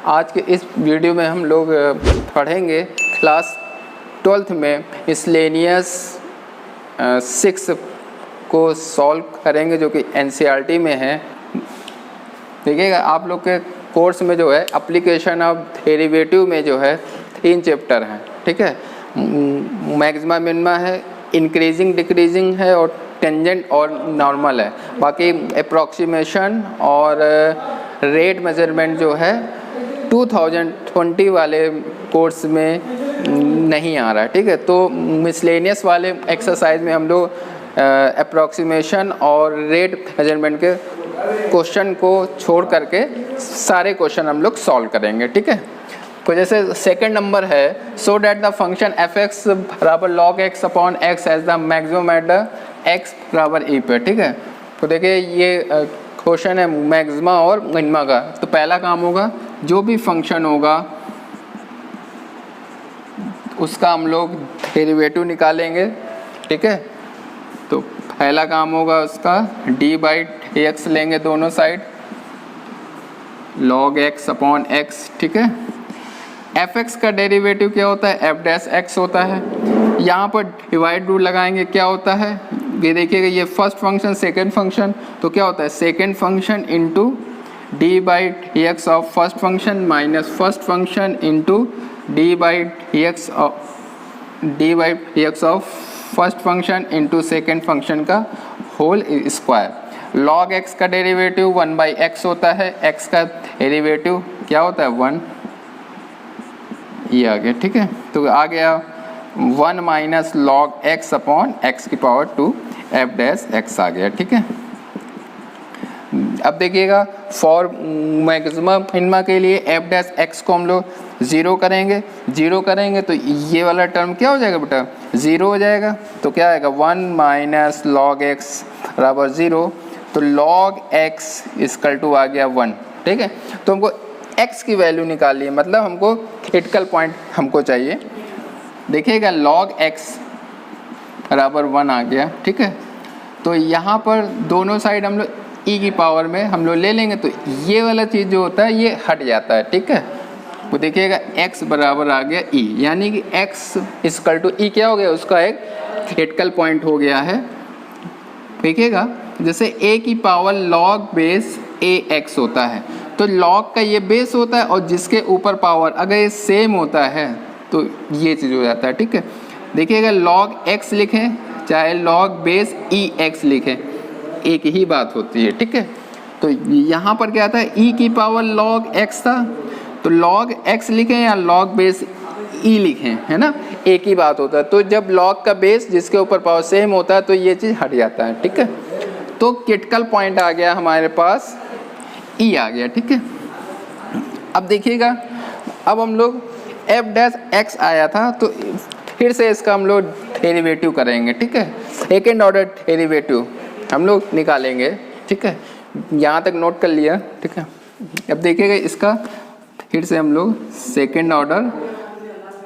आज के इस वीडियो में हम लोग पढ़ेंगे क्लास 12th में मिसलेनियस 6 को सॉल्व करेंगे जो कि एनसीईआरटी में है। देखिएगा आप लोग के कोर्स में जो है एप्लीकेशन ऑफ डेरिवेटिव में जो है 3 चैप्टर हैं, ठीक है। मैक्सिमा मिनिमा है, इंक्रीजिंग डिक्रीजिंग है और टेंजेंट और नॉर्मल है। बाकी अप्रॉक्सीमेशन और रेट मेजरमेंट जो है 2020 वाले कोर्स में नहीं आ रहा है, ठीक है। तो मिसलेनियस वाले एक्सरसाइज में हम लोग अप्रॉक्सीमेशन और रेट मेजरमेंट के क्वेश्चन को छोड़ करके सारे क्वेश्चन हम लोग सॉल्व करेंगे, ठीक है। तो जैसे सेकंड नंबर है, so that the function f x बराबर log x upon x has the maximum at the x बराबर ई पे, ठीक है। तो देखिए ये क्वेश्चन है मैक्सिमा और मिनिमा का। तो पहला काम होगा जो भी फंक्शन होगा उसका हम लोग डेरिवेटिव निकालेंगे, ठीक है। तो पहला काम होगा उसका d/dx लेंगे दोनों side, log x upon x, ठीक है। एफ एक्स का डेरिवेटिव क्या होता है, एफ डैश एक्स होता है। यहाँ पर डिवाइड रूल लगाएंगे, क्या होता है ये देखिएगा, ये फर्स्ट फंक्शन सेकंड फंक्शन, तो क्या होता है second function into d/dx of first function minus first function into d/dx of first function into second function का होल स्क्वायर। log x का डेरिवेटिव 1/x होता है, x का डेरिवेटिव क्या होता है 1, ये आ गया, ठीक है। तो आ गया 1 minus log x upon x की पावर 2 f डैश x आ गया, ठीक है। अब देखिएगा फॉर मैक्सिमा मिनिमा के लिए f डैश x को हम लोग 0 करेंगे तो ये वाला टर्म क्या हो जाएगा बेटा 0 हो जाएगा। तो क्या आएगा 1 माइनस log x बराबर 0, तो log x इक्वल टू आ गया 1, ठीक है। तो हमको x की वैल्यू निकालनी है, मतलब हमको क्रिटिकल पॉइंट हमको चाहिए। देखिएगा log x बराबर 1 आ गया, ठीक है। तो यहाँ पर दोनों साइड हम लोग e की पावर में हम लोग ले लेंगे, तो ये वाला चीज़ जो होता है ये हट जाता है, ठीक है। तो देखिएगा x बराबर आ गया e, यानी कि x इक्वल टू e क्या हो गया, उसका एक क्रिटिकल पॉइंट हो गया है। देखिएगा जैसे a की पावर log बेस ax होता है, तो log का ये बेस होता है और जिसके ऊपर पावर अगर ये सेम होता है तो ये चीज़ हो जाता है, ठीक है। देखिएगा log x लिखें चाहे log बेस ex लिखें, एक ही बात होती है, ठीक है। तो यहाँ पर क्या था e की पावर log x था, तो log x लिखें या log बेस e लिखें, है ना, एक ही बात होता है। तो जब log का बेस जिसके ऊपर पावर सेम होता है तो ये चीज़ हट जाता है, ठीक है। तो क्रिटिकल पॉइंट आ गया हमारे पास e आ गया, ठीक है। अब देखिएगा अब हम लोग f डैश x आया था तो फिर से इसका हम लोग डेरिवेटिव करेंगे, ठीक है। सेकेंड ऑर्डर डेरिवेटिव हम लोग निकालेंगे, ठीक है। यहाँ तक नोट कर लिया, ठीक है। अब देखिएगा इसका फिर से हम लोग सेकेंड ऑर्डर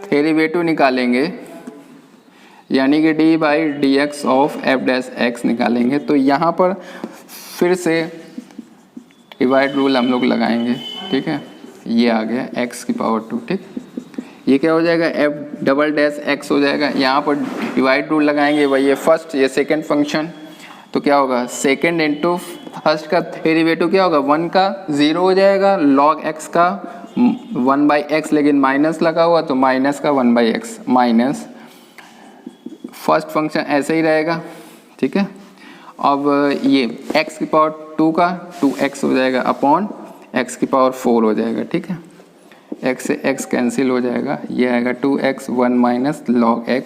डेरिवेटिव निकालेंगे, यानी कि d/dx of f dash x निकालेंगे। तो यहाँ पर फिर से डिवाइड रूल हम लोग लगाएंगे, ठीक है। ये आ गया x की पावर 2, ठीक। ये क्या हो जाएगा f डबल डैश x हो जाएगा। यहाँ पर डिवाइड रूल लगाएंगे, वही ये फर्स्ट ये सेकंड फंक्शन, तो क्या होगा सेकंड इंटू फर्स्ट का डेरिवेटिव क्या होगा 1 का 0 हो जाएगा, log x का 1/x लेकिन माइनस लगा हुआ तो माइनस का 1/x माइनस फर्स्ट फंक्शन ऐसे ही रहेगा, ठीक है। अब ये x की पावर 2 का 2x हो जाएगा अपॉन x की पावर 4 हो जाएगा, ठीक है। x से x कैंसिल हो जाएगा, ये आएगा 2x 1 minus log x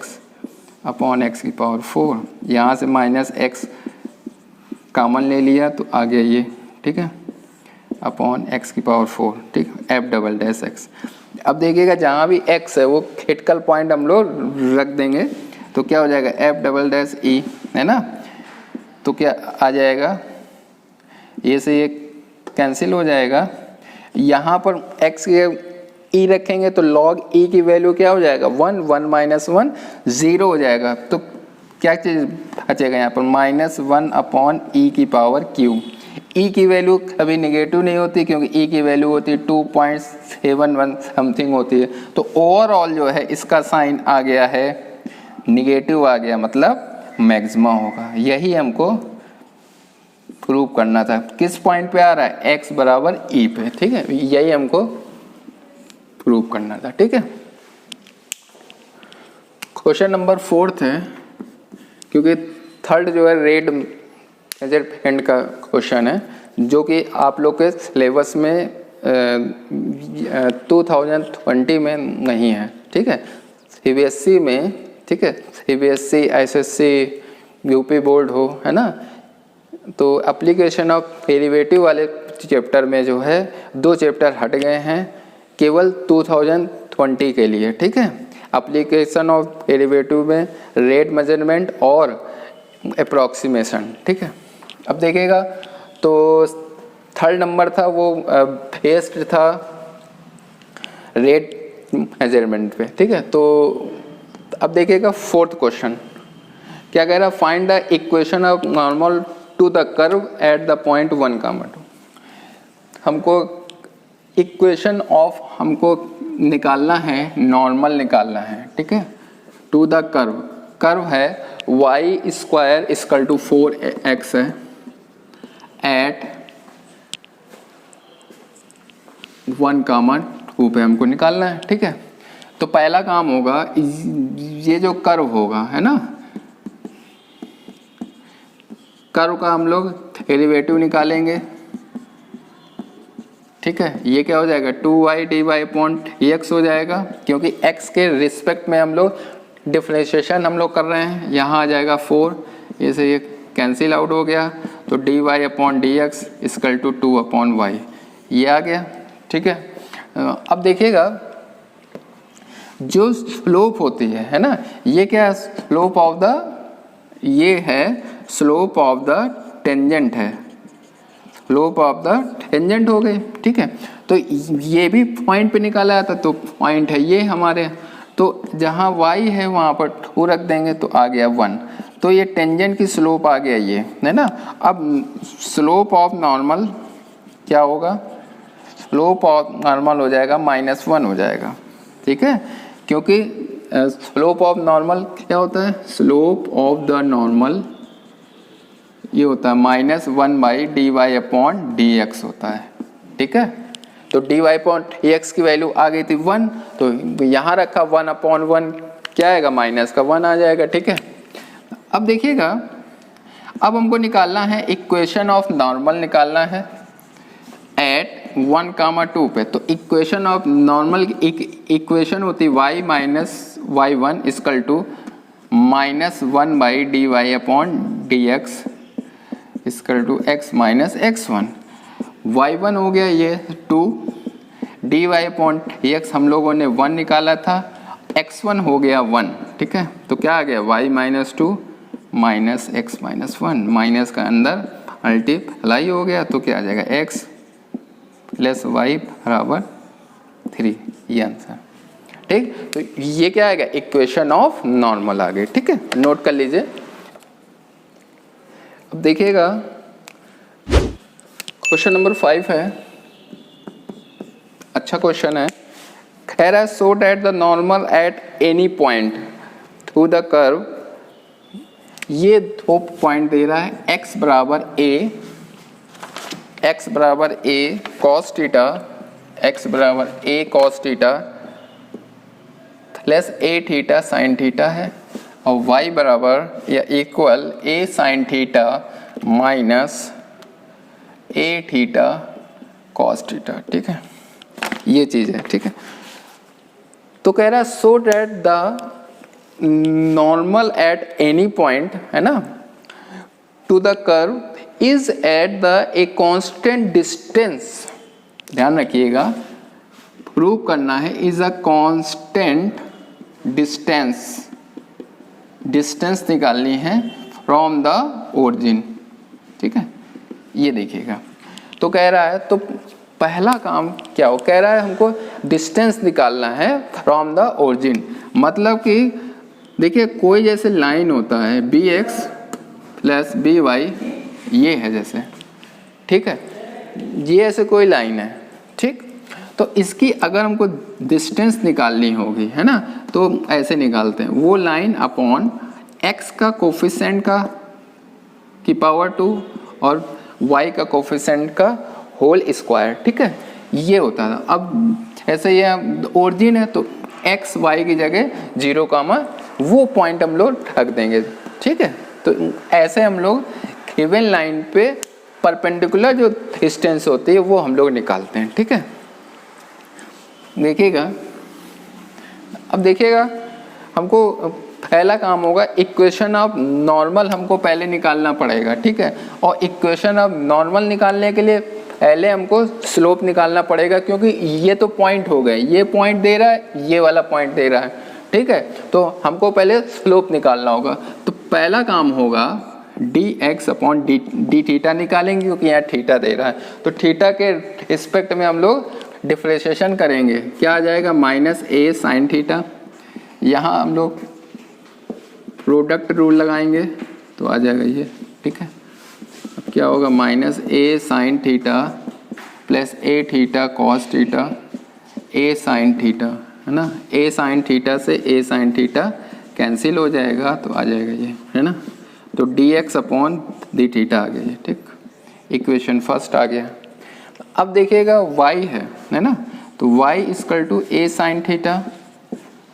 upon x की पावर 4। यहाँ से माइनस x कॉमन ले लिया तो आ गया ये, ठीक है, अपॉन x की पावर 4, ठीक, f डबल डैश x। अब देखिएगा जहाँ भी x है वो क्रिटिकल पॉइंट हम लोग रख देंगे, तो क्या हो जाएगा f डबल डैश e, है ना। तो क्या आ जाएगा ये से ये कैंसिल हो जाएगा, यहाँ पर x के e रखेंगे तो log e की वैल्यू क्या हो जाएगा 1, 1 माइनस 1 0 हो जाएगा। तो क्या चीज़ बचेगा यहाँ पर -1 अपॉन e की पावर q। ई की वैल्यू कभी नेगेटिव नहीं होती क्योंकि ई की वैल्यू होती है 2.71 समथिंग होती है। तो ओवरऑल जो है इसका साइन आ गया है निगेटिव आ गया, मतलब मैक्सिमा होगा। यही हमको प्रूव करना था। किस पॉइंट पे आ रहा है? x बराबर ई पे, ठीक है, यही हमको प्रूव करना था, ठीक है। क्वेश्चन नंबर 4 है, क्योंकि थर्ड जो है रेट मेजरमेंट का क्वेश्चन है जो कि आप लोग के सिलेबस में 2020 में नहीं है, ठीक है, सीबीएसई में, ठीक है, सीबीएसई एसएससी यूपी बोर्ड हो, है ना। तो एप्लीकेशन ऑफ डेरिवेटिव वाले चैप्टर में जो है 2 चैप्टर हट गए हैं केवल 2020 के लिए, ठीक है। एप्लीकेशन ऑफ डेरिवेटिव में रेट मेजरमेंट और अप्रॉक्सीमेशन, ठीक है। अब देखिएगा तो थर्ड नंबर था वो बेस्ड था रेट मेजरमेंट पे, ठीक है। तो अब देखिएगा फोर्थ क्वेश्चन क्या कह रहा है, find the equation of normal to the curve at the point 1,2। हमको इक्वेशन ऑफ हमको निकालना है, नॉर्मल निकालना है, ठीक है, टू द कर्व। कर्व है y square equal to 4x है एट 1,2 पे हमको निकालना है, ठीक है। तो पहला काम होगा ये जो कर्व होगा, है ना, कर्व का हम लोग डेरिवेटिव निकालेंगे, ठीक है। ये क्या हो जाएगा 2y dy अपॉन dx हो जाएगा, क्योंकि x के रिस्पेक्ट में हम लोग डिफरेंशिएशन हम लोग कर रहे हैं। यहाँ आ जाएगा 4, ये से ये कैंसिल आउट हो गया, तो dy upon dx equal to 2 upon y, ये आ गया, ठीक है। अब देखिएगा जो स्लोप होती है ना, ये क्या है, स्लोप ऑफ द, ये है स्लोप ऑफ द टेंजेंट है, स्लोप ऑफ द टेंजेंट हो गई, ठीक है। तो ये भी पॉइंट पे निकाला था, तो पॉइंट है ये हमारे, तो जहाँ y है वहाँ पर 2 रख देंगे तो आ गया 1, तो ये टेंजेंट की स्लोप आ गया ये, है ना। अब स्लोप ऑफ नॉर्मल क्या होगा, स्लोप ऑफ नॉर्मल हो जाएगा -1 हो जाएगा, ठीक है, क्योंकि स्लोप ऑफ नॉर्मल क्या होता है, स्लोप ऑफ द नॉर्मल ये होता है -1/dy अपॉन dx होता है, ठीक है। तो dy अपॉन dx की वैल्यू आ गई थी 1, तो यहाँ रखा 1/1 क्या आएगा, -1 आ जाएगा, ठीक है। अब देखिएगा, अब हमको निकालना है इक्वेशन ऑफ नॉर्मल निकालना है एट 1,2 पे। तो इक्वेशन ऑफ नॉर्मल इक्वेशन होती है y minus y1 equal to -1/dy upon dx equal to x minus x1। y1 हो गया ये 2, dy अपॉन dx हम लोगों ने 1 निकाला था, x1 हो गया 1, ठीक है। तो क्या आ गया y minus 2 minus x minus 1, minus का अंदर मल्टीप्लाई हो गया, तो क्या आ जाएगा x प्लस y बराबर 3, ये आंसर, ठीक। तो ये क्या आएगा, इक्वेशन ऑफ नॉर्मल आ गई, ठीक है, नोट कर लीजिए। अब देखिएगा क्वेश्चन नंबर 5 है, अच्छा क्वेश्चन है, कह रहा है so that the normal at any point through the curve, ये 2 पॉइंट दे रहा है, x बराबर a cos थीटा, x बराबर a cos theta plus a theta sine theta है, और y बराबर या equal a sine theta minus a theta cos theta, ठीक है, ये चीज़ है, ठीक है। तो कह रहा है so that the normal at any point, है ना, to the curve is at the a constant distance, ध्यान रखिएगा, प्रूव करना है is a constant distance, distance निकालनी है फ्रॉम द ओरिजिन, ठीक है, ये देखिएगा। तो कह रहा है, तो पहला काम क्या हो, कह रहा है हमको डिस्टेंस निकालना है फ्रॉम द ओरिजिन, मतलब कि देखिए कोई जैसे लाइन होता है bx प्लस by, ये है जैसे, ठीक है, ये ऐसे कोई लाइन है, ठीक। तो इसकी अगर हमको डिस्टेंस निकालनी होगी, है ना, तो ऐसे निकालते हैं, वो लाइन अपॉन x का कोफिशिएंट का की पावर 2 और y का कोफिशिएंट का होल स्क्वायर, ठीक है, ये होता था। अब ऐसे ये ओरिजिन है तो x y की जगह 0, वो पॉइंट हम लोग रख देंगे, ठीक है। तो ऐसे हम लोग गिवन लाइन पे परपेंडिकुलर जो डिस्टेंस होती है वो हम लोग निकालते हैं, ठीक है। देखिएगा, अब देखिएगा, हमको पहला काम होगा इक्वेशन ऑफ नॉर्मल हमको पहले निकालना पड़ेगा, ठीक है। और इक्वेशन ऑफ नॉर्मल निकालने के लिए पहले हमको स्लोप निकालना पड़ेगा, क्योंकि ये तो पॉइंट हो गए, ये पॉइंट दे रहा है, ये वाला पॉइंट दे रहा है, ठीक है। तो हमको पहले स्लोप निकालना होगा। तो पहला काम होगा dx अपॉन डी थीटा निकालेंगे, क्योंकि यहाँ थीटा दे रहा है। तो थीटा के रिस्पेक्ट में हम लोग डिफरेंशिएशन करेंगे, क्या आ जाएगा, माइनस ए साइन थीटा। यहाँ हम लोग प्रोडक्ट रूल लगाएंगे तो आ जाएगा ये, ठीक है। अब क्या होगा, माइनस ए साइन थीटा प्लस ए थीटा कॉस थीटा ए साइन थीटा, है ना। ए साइन थीटा से ए साइन थीटा कैंसिल हो जाएगा तो आ जाएगा ये, है ना। तो dx अपॉन डी थीटा आ गया ये, ठीक। इक्वेशन फर्स्ट आ गया। अब देखिएगा y है ना, तो y equal to a sine theta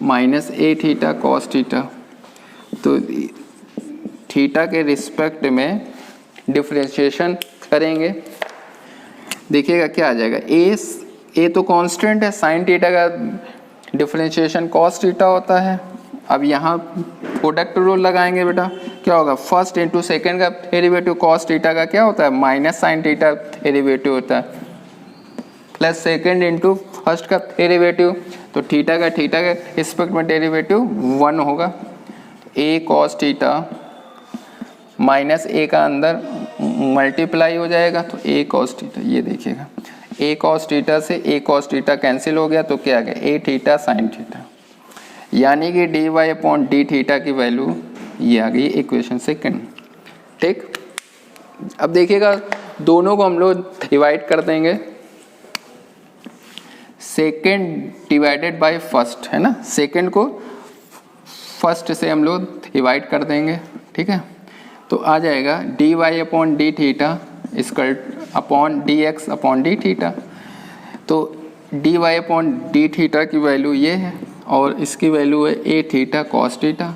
minus a theta cos theta. तो थीटा के रिस्पेक्ट में डिफरेंशिएशन करेंगे, देखिएगा क्या आ जाएगा, ए तो कांस्टेंट है, साइन थीटा का डिफरेंशिएशन कॉस थीटा होता है। अब यहाँ प्रोडक्ट रूल लगाएंगे बेटा, क्या होगा, फर्स्ट इंटू सेकेंड का डेरिवेटिव कॉस थीटा का क्या होता है, माइनस साइन थीटा डेरिवेटिव होता है, प्लस सेकेंड इंटू फर्स्ट का डेरिवेटिव, तो थीटा का रिस्पेक्ट में डेरिवेटिव 1 होगा। ए कॉस थीटा माइनस ए का अंदर मल्टीप्लाई हो जाएगा, तो ए कॉस थीटा, ये देखिएगा ए कॉस थीटा से ए कॉस थीटा कैंसिल हो गया, तो क्या आ गया, ए थीटा साइन थीटा, यानी कि d y upon d theta की वैल्यू ये आ गई इक्वेशन सेकंड, ठीक। अब देखिएगा दोनों को हम लोग डिवाइड कर देंगे, सेकंड डिवाइडेड बाय फर्स्ट, है ना, सेकंड को फर्स्ट से हम लोग डिवाइड कर देंगे, ठीक है। तो आ जाएगा d y upon d theta equal upon d x upon d theta. तो d y upon d theta की वैल्यू ये है और इसकी वैल्यू है a theta cos theta,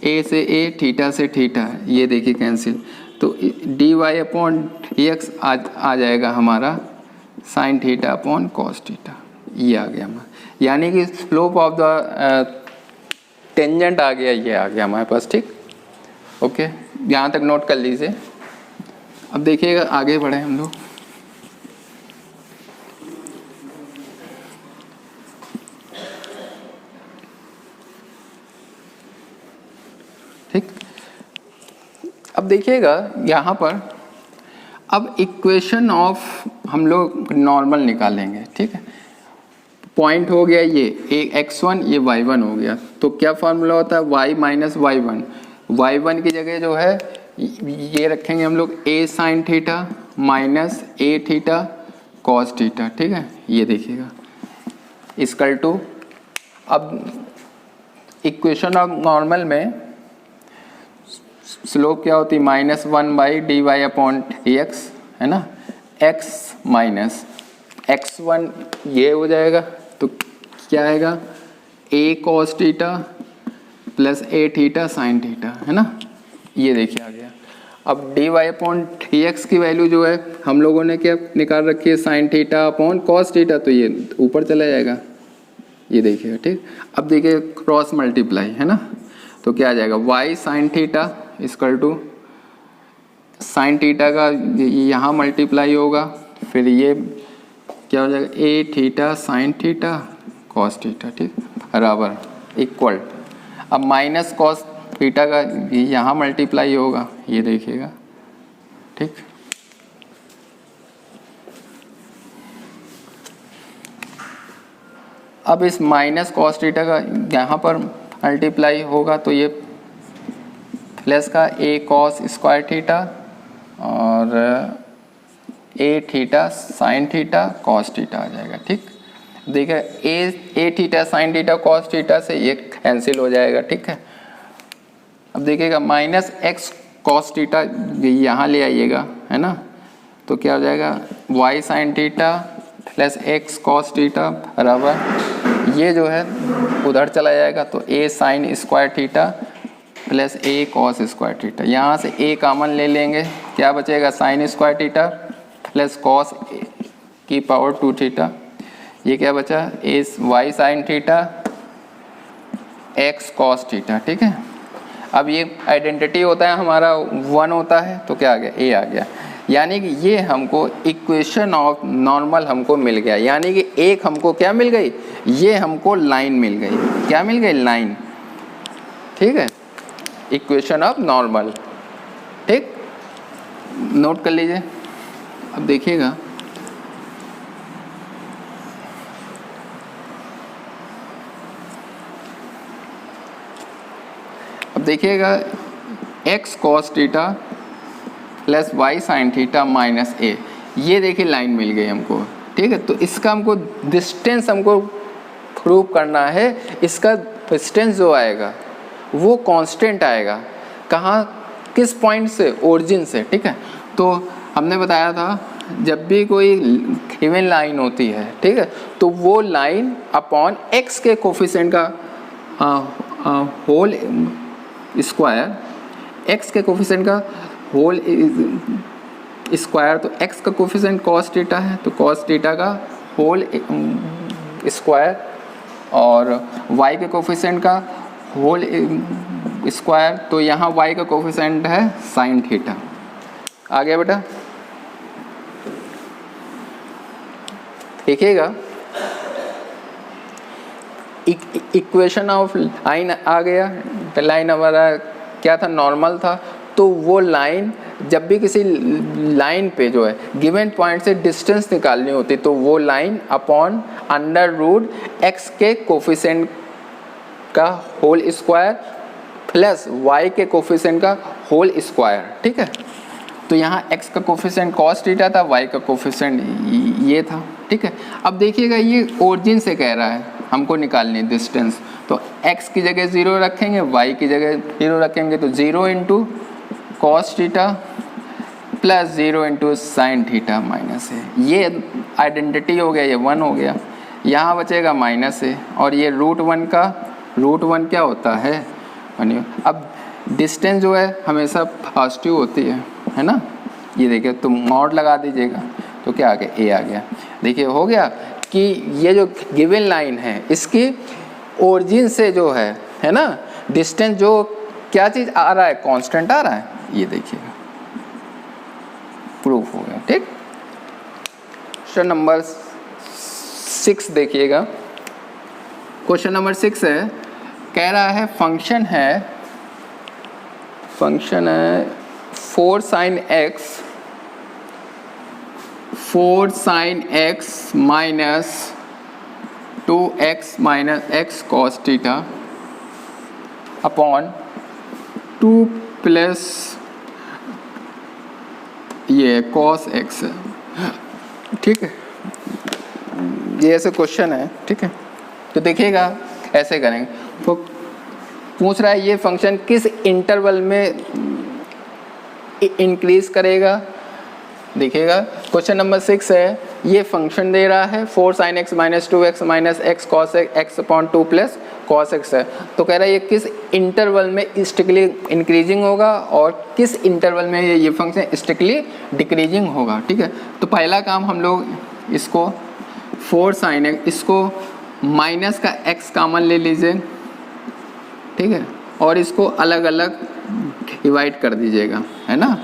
a से ए थीटा से थीटा, ये देखिए कैंसिल। तो d y upon d x आ जाएगा हमारा sine theta upon cos theta, ये आ गया हमारा, यानी कि स्लोप ऑफ द टेंजेंट आ गया, ये आ गया हमारे पास, ठीक। ओके, यहाँ तक नोट कर लीजिए। अब देखिएगा आगे बढ़े हम लोग, ठीक। अब देखिएगा यहाँ पर, अब इक्वेशन ऑफ हम लोग नॉर्मल निकालेंगे, ठीक है। पॉइंट हो गया ये x1, ये y1 हो गया, तो क्या फॉर्मूला होता है, y माइनस y1, y1 की जगह जो है ये रखेंगे हम लोग a sine theta minus a theta cos theta, ठीक है। ये देखिएगा इक्वल टू, अब इक्वेशन ऑफ नॉर्मल में स्लोप क्या होती है, minus 1 by d y upon d x, है ना, x माइनस x1 ये हो जाएगा, तो क्या आएगा, a cos theta plus a theta sine theta, है ना, ये देखिए आ गया। अब d y upon d x की वैल्यू जो है हम लोगों ने क्या निकाल रखी है, sine theta upon cos theta, तो ये ऊपर चला जाएगा, ये देखिएगा, ठीक। अब देखिए क्रॉस मल्टीप्लाई, है ना, तो क्या आ जाएगा, y sine theta equal to sine theta का यहाँ मल्टीप्लाई होगा, फिर ये क्या हो जाएगा, a theta sine theta cos theta, ठीक, बराबर इक्वल। अब माइनस कॉस थीटा का यहाँ मल्टीप्लाई होगा, ये देखिएगा, ठीक। अब इस माइनस कॉस थीटा का यहाँ पर मल्टीप्लाई होगा, तो ये प्लस का ए कॉस स्क्वायर थीटा और a theta sine theta cos theta आ जाएगा। ठीक, देखिए a theta sine theta cos theta से ये कैंसिल हो जाएगा। ठीक है, अब देखिएगा माइनस एक्स कॉस थीटा यहाँ ले आइएगा, है ना, तो क्या हो जाएगा y sine theta plus x cos theta बराबर ये जो है उधर चला जाएगा, तो a sine square theta plus a cos square theta. यहाँ से ए कॉमन ले लेंगे, क्या बचेगा sine square theta plus cos की पावर 2 थीटा। ये क्या बचा a y sine theta x cos theta. ठीक है, अब ये आइडेंटिटी होता है हमारा 1 होता है, तो क्या आ गया ए आ गया, यानी कि ये हमको इक्वेशन ऑफ नॉर्मल हमको मिल गया। यानी कि एक हमको क्या मिल गई, ये हमको लाइन मिल गई। क्या मिल गई, लाइन। ठीक है, इक्वेशन ऑफ नॉर्मल। ठीक, नोट कर लीजिए। अब देखिएगा x cos theta plus y sine theta minus a, ये देखिए लाइन मिल गई हमको। ठीक है, तो इसका हमको डिस्टेंस हमको प्रूव करना है। इसका डिस्टेंस जो आएगा वो कांस्टेंट आएगा, कहाँ, किस पॉइंट से, ओरिजिन से। ठीक है, तो हमने बताया था जब भी कोई गिवन लाइन होती है, ठीक है, तो वो लाइन अपॉन एक्स के कोफिशिएंट का होल स्क्वायर, एक्स के कोफिशिएंट का होल स्क्वायर, तो एक्स का कोफिशिएंट कॉस थीटा है, तो कॉस थीटा का होल स्क्वायर, और वाई के कोफिशिएंट का होल स्क्वायर, तो यहाँ वाई का कोफिशिएंट है साइन थीटा। आ गया बेटा, देखिएगा इक्वेशन ऑफ लाइन आ गया। लाइन हमारा क्या था, नॉर्मल था, तो वो लाइन जब भी किसी लाइन पे जो है गिवन पॉइंट से डिस्टेंस निकालनी होती, तो वो line upon under root x के कोफिशिएंट का होल स्क्वायर प्लस वाई के कोफिशिएंट का होल स्क्वायर। ठीक है, तो यहाँ x का कोफिशिएंट cos थीटा था, y का कोफिशिएंट ये था। ठीक है, अब देखिएगा ये ओरिजिन से कह रहा है हमको निकालनी डिस्टेंस, तो x की जगह 0 रखेंगे, y की जगह 0 रखेंगे, तो 0 into cos theta plus 0 into sine theta minus है। ये आइडेंटिटी हो गया, ये 1 हो गया, यहाँ बचेगा माइनस है, और ये रूट वन क्या होता है, अब डिस्टेंस जो है हमेशा पॉजिटिव होती है ना। ये देखिए, तो मॉड लगा दीजिएगा, तो क्या आ गया, ए आ गया। देखिए हो गया कि ये जो गिवन लाइन है इसकी ओरिजिन से जो है ना, डिस्टेंस जो क्या चीज़ आ रहा है, कांस्टेंट आ रहा है। ये देखिएगा प्रूफ हो गया। ठीक, क्वेश्चन नंबर 6 देखिएगा। क्वेश्चन नंबर 6 है, कह रहा है फंक्शन है 4 sin x minus 2x minus x cos theta upon 2 plus ये cos x है। ठीक है, ये ऐसे क्वेश्चन है। ठीक है, तो देखिएगा ऐसे करेंगे, तो पूछ रहा है ये फंक्शन किस इंटरवल में इंक्रीज करेगा। देखिएगा क्वेश्चन नंबर 6 है, ये फंक्शन दे रहा है 4 sin x minus 2x minus x cos x upon 2 plus cos x है, तो कह रहा है ये किस इंटरवल में स्ट्रिक्टली इंक्रीजिंग होगा और किस इंटरवल में ये फंक्शन स्ट्रिक्टली डिक्रीजिंग होगा। ठीक है, तो पहला काम हम लोग इसको 4 sin x, इसको माइनस का x कॉमन ले लीजिए। ठीक है, और इसको अलग अलग डिवाइड कर दीजिएगा, है ना,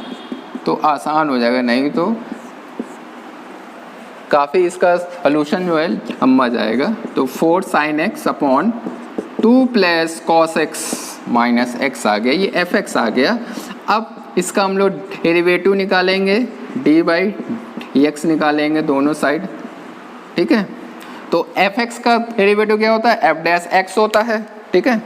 तो आसान हो जाएगा, नहीं तो काफ़ी इसका सॉल्यूशन जो है लंबा जाएगा। तो 4 sin x upon 2 plus cos x minus x आ गया, ये fx आ गया। अब इसका हम लोग डेरिवेटिव निकालेंगे, d बाई dx निकालेंगे दोनों साइड। ठीक है, तो fx का डेरिवेटिव क्या होता है, f डैश x होता है। ठीक है,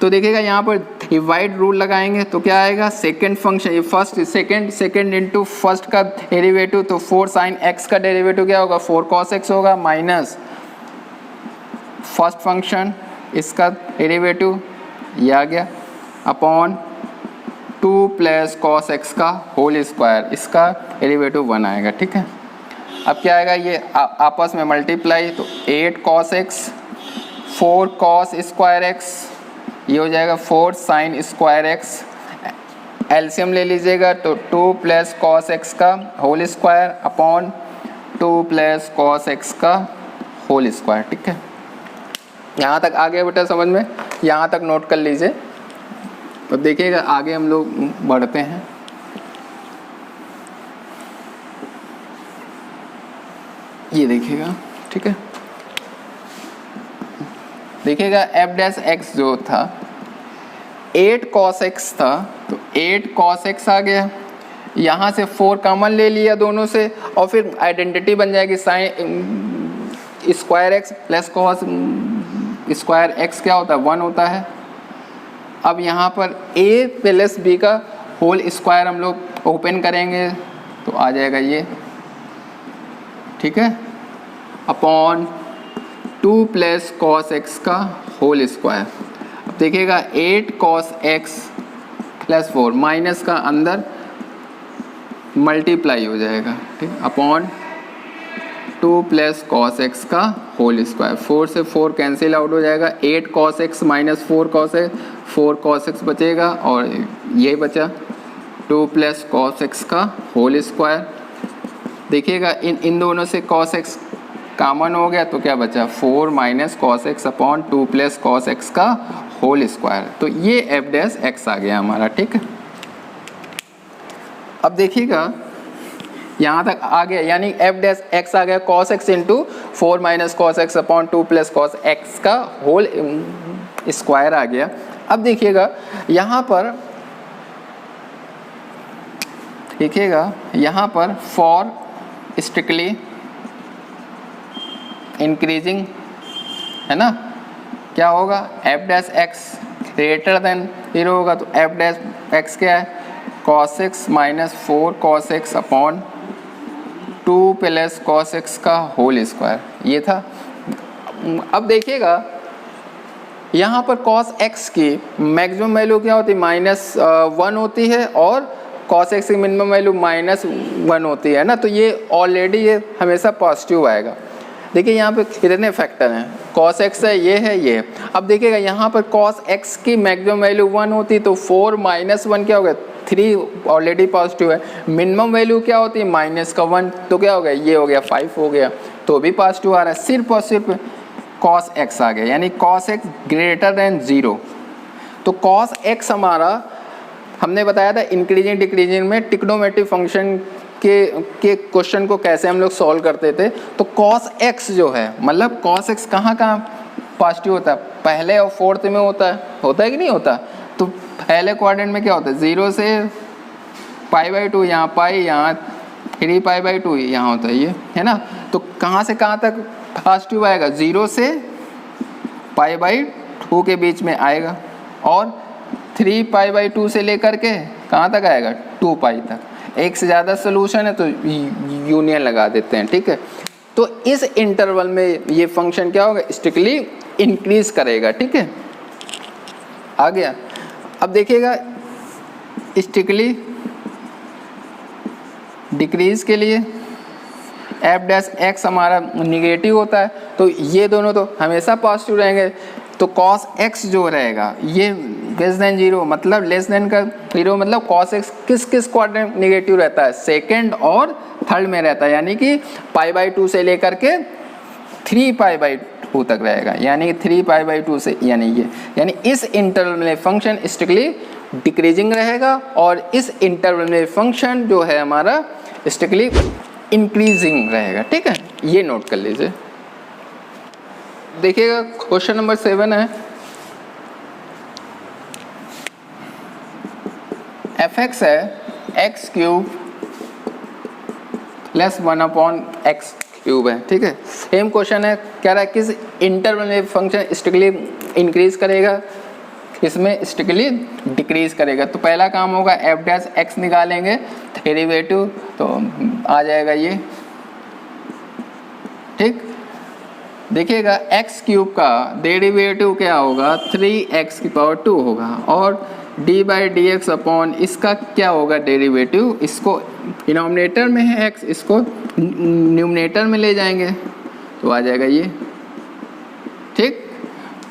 तो देखिएगा यहाँ पर डिवाइड रूल लगाएंगे तो क्या आएगा, सेकंड फंक्शन ये फर्स्ट सेकंड इनटू फर्स्ट का डेरिवेटिव, तो 4 sin x का डेरिवेटिव क्या होगा 4 cos x होगा, माइनस फर्स्ट फंक्शन इसका डेरिवेटिव ये आ गया अपॉन 2 प्लस cos x का होल स्क्वायर, इसका डेरिवेटिव 1 आएगा। ठीक है, अब क्या आएगा ये आपस में मल्टीप्लाई, तो 8 cos x 4 cos square x, ये हो जाएगा 4 sin स्क्वायर x, एलसीएम ले लीजिएगा तो 2 प्लस cos x का whole square upon 2 plus cos x का होल स्क्वायर। ठीक है, यहाँ तक आ गया बेटा समझ में, यहाँ तक नोट कर लीजिए। तो देखिएगा आगे हम लोग बढ़ते हैं। ये देखिएगा, ठीक है, देखिएगा एफ डैश एक्स जो था 8 cos x था, तो 8 cos x आ गया, यहाँ से 4 कॉमन ले लिया दोनों से और फिर आइडेंटिटी बन जाएगी sine square x plus cos square x क्या होता है 1 होता है। अब यहाँ पर a प्लस b का होल स्क्वायर हम लोग ओपन करेंगे तो आ जाएगा ये, ठीक है, अपॉन 2 प्लस कॉस x का होल स्क्वायर। अब देखिएगा 8 cos x प्लस 4 माइनस का अंदर मल्टीप्लाई हो जाएगा, ठीक, अपॉन 2 प्लस कॉस x का होल स्क्वायर। 4 से 4 कैंसिल आउट हो जाएगा, 8 cos x minus 4 cos x बचेगा और ये बचा 2 प्लस कॉस x का होल स्क्वायर। देखिएगा इन दोनों से cos x कॉमन हो गया तो क्या बचा 4 minus cos x upon 2 plus cos x का होल स्क्वायर। तो ये एफ डैश एक्स आ गया हमारा। ठीक है, अब देखिएगा यहाँ तक आ गया, यानी एफ डैश एक्स आ गया cos x into 4 minus cos x upon 2 plus cos x का होल स्क्वायर आ गया। अब देखिएगा यहाँ पर, देखिएगा यहाँ पर फॉर स्ट्रिक्टली इंक्रीजिंग है ना, क्या होगा F dash x greater than 0 होगा, तो एफ डैश एक्स क्या है cos x minus 4 cos x upon 2 plus cos x का होल स्क्वायर, ये था। अब देखिएगा यहाँ पर कॉस एक्स की मैक्सिमम वैल्यू क्या होती है -1 होती है और कॉस एक्स की मिनिमम वैल्यू -1 होती है ना, तो ये ऑलरेडी ये हमेशा पॉजिटिव आएगा। देखिए यहाँ पे कितने फैक्टर हैं, cos x है, ये है, ये है। अब देखिएगा यहाँ पर cos x की मैक्सिमम वैल्यू 1 होती तो 4 माइनस 1 क्या हो गया 3, ऑलरेडी पॉजिटिव है। मिनिमम वैल्यू क्या होती है -1, तो क्या हो गया ये हो गया 5 हो गया, तो भी पॉजिटिव आ रहा है। सिर्फ और सिर्फ cos x आ गया, यानी cos x ग्रेटर देन 0। तो cos x हमारा हमने बताया था इंक्रीजिंग डिक्रीजिंग में ट्रिग्नोमेट्रिक फंक्शन के क्वेश्चन को कैसे हम लोग सॉल्व करते थे। तो cos x जो है, मतलब cos x कहाँ पॉजिटिव होता है, पहले और फोर्थ में होता है कि नहीं होता। तो पहले क्वाड्रेंट में क्या होता है 0 से π/2, यहाँ पाई, यहाँ 3 π/2 यहाँ होता है, ये है ना। तो कहाँ से कहाँ तक पॉजिटिव आएगा 0 से π/2 के बीच में आएगा और 3 π/2 से लेकर के कहाँ तक आएगा 2π तक। एक से ज़्यादा सोल्यूशन है तो यूनियन लगा देते हैं, ठीक है। तो इस इंटरवल में ये फंक्शन क्या होगा स्ट्रिक्टली इंक्रीज करेगा, ठीक है, आ गया। अब देखिएगा स्ट्रिक्टली डिक्रीज के लिए एफ डैश एक्स हमारा निगेटिव होता है, तो ये दोनों तो हमेशा पॉजिटिव रहेंगे। तो cos x जो रहेगा ये लेस देन 0, मतलब लेस देन का 0 मतलब cos x किस क्वाड्रेंट निगेटिव रहता है, सेकंड और थर्ड में रहता है, यानी कि π/2 से लेकर के 3 π/2 तक रहेगा, यानी 3 π/2 से, यानी इस इंटरवल में फंक्शन स्ट्रिक्टली डिक्रीजिंग रहेगा और इस इंटरवल में फंक्शन जो है हमारा स्ट्रिक्टली इंक्रीजिंग रहेगा, ठीक है। ये नोट कर लीजिए। देखिएगा क्वेश्चन नंबर 7 है, f(x) है x³ प्लस 1/x³ है, ठीक है। सेम क्वेश्चन है, कह रहा है किस इंटरवल में फंक्शन स्ट्रिक्टली इंक्रीज करेगा, इसमें स्ट्रिक्टली डिक्रीज करेगा। तो पहला काम होगा एफ डैश एक्स निकालेंगे डेरिवेटिव, तो आ जाएगा ये, ठीक। देखिएगा एक्स क्यूब का डेरिवेटिव क्या होगा, 3x⁴ होगा, और D by D x upon इसका क्या होगा डेरिवेटिव, इसको डिनोमिनेटर में है x, इसको न्यूमरेटर में ले जाएंगे तो आ जाएगा ये, ठीक।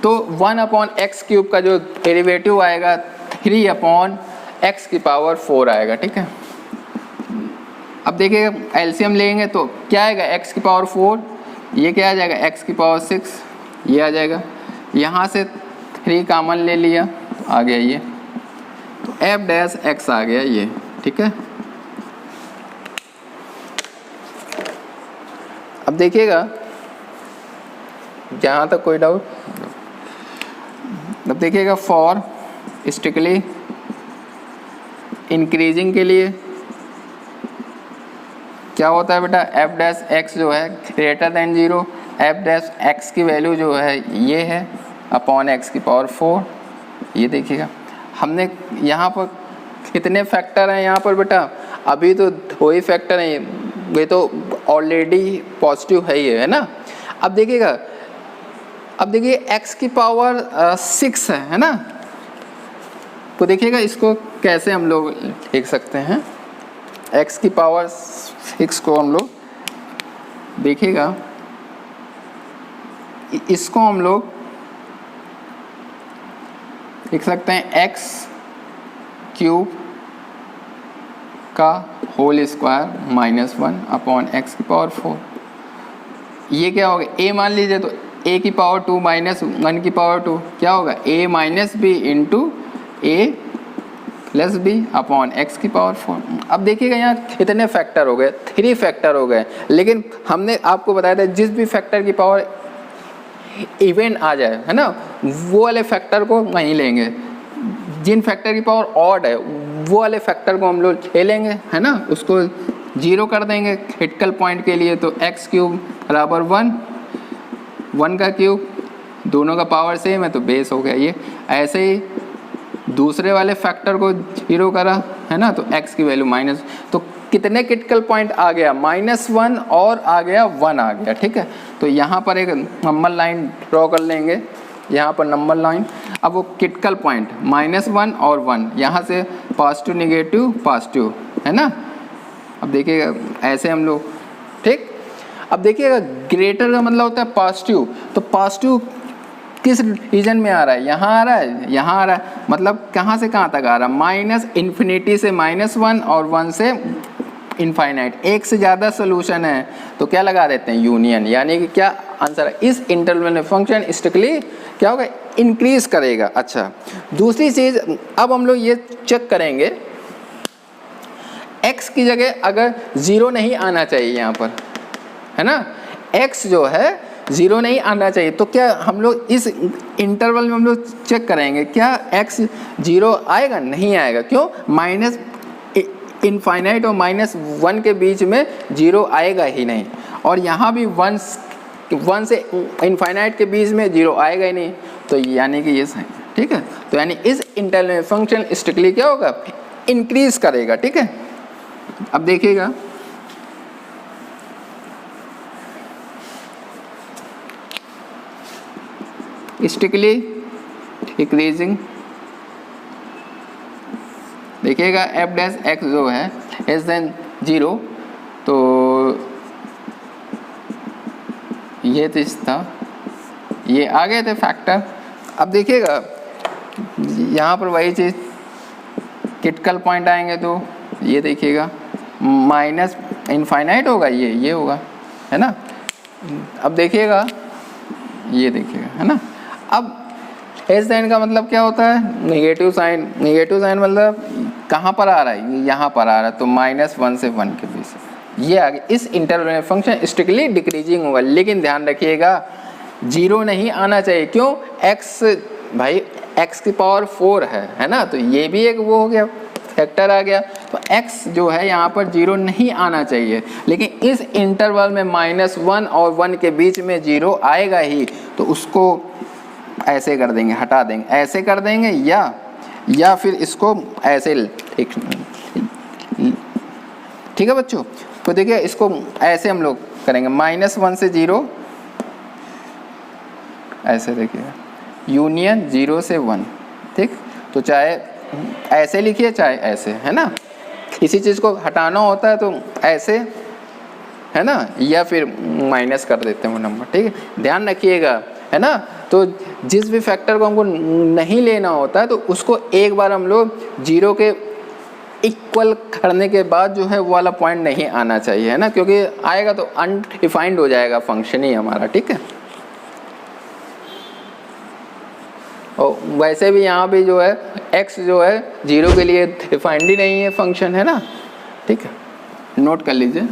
तो 1/x³ का जो डेरिवेटिव आएगा 3/x⁴ आएगा, ठीक है। अब देखिएगा एलसीएम लेंगे तो क्या आएगा x⁴, ये क्या आ जाएगा x�6, ये आ जाएगा, यहाँ से 3 कॉमन ले लिया, आ गया ये, तो एफ डैश एक्स आ गया ये, ठीक है। अब देखिएगा जहाँ तक कोई डाउट, अब देखिएगा फॉर स्ट्रिक्टली इंक्रीजिंग के लिए क्या होता है बेटा, एफ डैश एक्स जो है greater than 0, F dash x की वैल्यू जो है ये है अपॉन x⁴, ये देखिएगा। हमने यहाँ पर कितने फैक्टर हैं यहाँ पर बेटा, अभी तो 2 ही फैक्टर हैं, ये तो ऑलरेडी पॉजिटिव है ना। अब देखिएगा, अब देखिए x⁻6 है ना, तो देखिएगा इसको कैसे हम लोग लिख सकते हैं, x⁻6 को हम लोग देखिएगा, इसको हम लोग लिख सकते हैं x³ का होल स्क्वायर -1/x⁴। ये क्या होगा, a मान लीजिए तो a⁻² -1⁻² क्या होगा, a - b into a + b upon x⁴। अब देखिएगा यहाँ कितने फैक्टर हो गए, 3 फैक्टर हो गए, लेकिन हमने आपको बताया था जिस भी फैक्टर की पावर इवन आ जाए है ना, वो वाले फैक्टर को नहीं लेंगे, जिन फैक्टर की पावर ऑड है वो वाले फैक्टर को हम लोग ले लेंगे है ना, उसको 0 कर देंगे क्रिटिकल पॉइंट के लिए। तो x³ बराबर 1, 1 का क्यूब, दोनों का पावर सेम है तो बेस हो गया ये। ऐसे ही दूसरे वाले फैक्टर को 0 करा है ना, तो x की वैल्यू माइनस, तो कितने क्रिटिकल पॉइंट आ गया, -1 और आ गया 1 आ गया, ठीक है। तो यहाँ पर एक नंबर लाइन ड्रॉ कर लेंगे, यहाँ पर नंबर लाइन, अब वो क्रिटिकल पॉइंट -1 और 1, यहाँ से पॉजिटिव नेगेटिव पॉजिटिव है ना। अब देखिएगा ऐसे हम लोग, ठीक। अब देखिएगा ग्रेटर का मतलब होता है पॉजिटिव, तो पॉजिटिव किस रीजन में आ रहा है, यहाँ आ रहा है, यहाँ आ रहा है, मतलब कहाँ से कहाँ तक आ रहा है, -∞ से -1 और 1 से इनफाइनाइट। एक से ज़्यादा सोल्यूशन है तो क्या लगा देते हैं, यूनियन, यानी कि क्या आंसर है, इस इंटरवल में फंक्शन स्ट्रिक्टली क्या होगा, इंक्रीज करेगा। अच्छा, दूसरी चीज़ अब हम लोग ये चेक करेंगे, x की जगह अगर 0 नहीं आना चाहिए यहाँ पर है ना, x जो है 0 नहीं आना चाहिए, तो क्या हम लोग इस इंटरवल में हम लोग चेक करेंगे क्या x 0 आएगा, नहीं आएगा, क्यों, माइनस इनफाइनाइट और -1 के बीच में 0 आएगा ही नहीं, और यहाँ भी 1 से इनफाइनाइट के बीच में 0 आएगा ही नहीं, तो यानी कि ये सही, ठीक है। तो यानी इस इंटरवल में फंक्शन स्ट्रिक्टली क्या होगा, इंक्रीज करेगा, ठीक है। अब देखिएगा स्ट्रिक्टली डिक्रीजिंग, देखिएगा एफ डैश एक्स जो है <0, तो ये था, ये आ गए थे फैक्टर। अब देखिएगा यहाँ पर वही चीज़, क्रिटिकल पॉइंट आएंगे तो ये देखिएगा माइनस इनफाइनाइट होगा, ये होगा है ना। अब देखिएगा ये देखिएगा है ना। अब एस साइन का मतलब क्या होता है, नेगेटिव साइन, नेगेटिव साइन मतलब कहाँ पर आ रहा है, यहाँ पर आ रहा है, तो -1 से 1 के बीच ये आगे इस इंटरवल में फंक्शन स्ट्रिक्टली डिक्रीजिंग होगा। लेकिन ध्यान रखिएगा 0 नहीं आना चाहिए, क्यों, x भाई x⁴ है ना, तो ये भी एक वो हो गया फैक्टर आ गया, तो x जो है यहाँ पर 0 नहीं आना चाहिए, लेकिन इस इंटरवल में -1 और 1 के बीच में 0 आएगा ही, तो उसको ऐसे कर देंगे, हटा देंगे, ऐसे कर देंगे, या फिर इसको ऐसे ठीक है बच्चों। तो देखिए इसको ऐसे हम लोग करेंगे, -1 से 0, ऐसे देखिए यूनियन 0 से 1, ठीक। तो चाहे ऐसे लिखिए चाहे ऐसे, है ना। किसी चीज़ को हटाना होता है तो ऐसे, है ना, या फिर माइनस कर देते हैं वो नंबर, ठीक है। ध्यान रखिएगा, है ना। तो जिस भी फैक्टर को हमको नहीं लेना होता है तो उसको एक बार हम लोग 0 के इक्वल करने के बाद जो है वो वाला पॉइंट नहीं आना चाहिए, है ना, क्योंकि आएगा तो अनडिफाइंड हो जाएगा फंक्शन ही हमारा, ठीक है। और वैसे भी यहाँ भी जो है x जो है 0 के लिए डिफाइंड ही नहीं है फंक्शन, है ना, ठीक है, नोट कर लीजिए।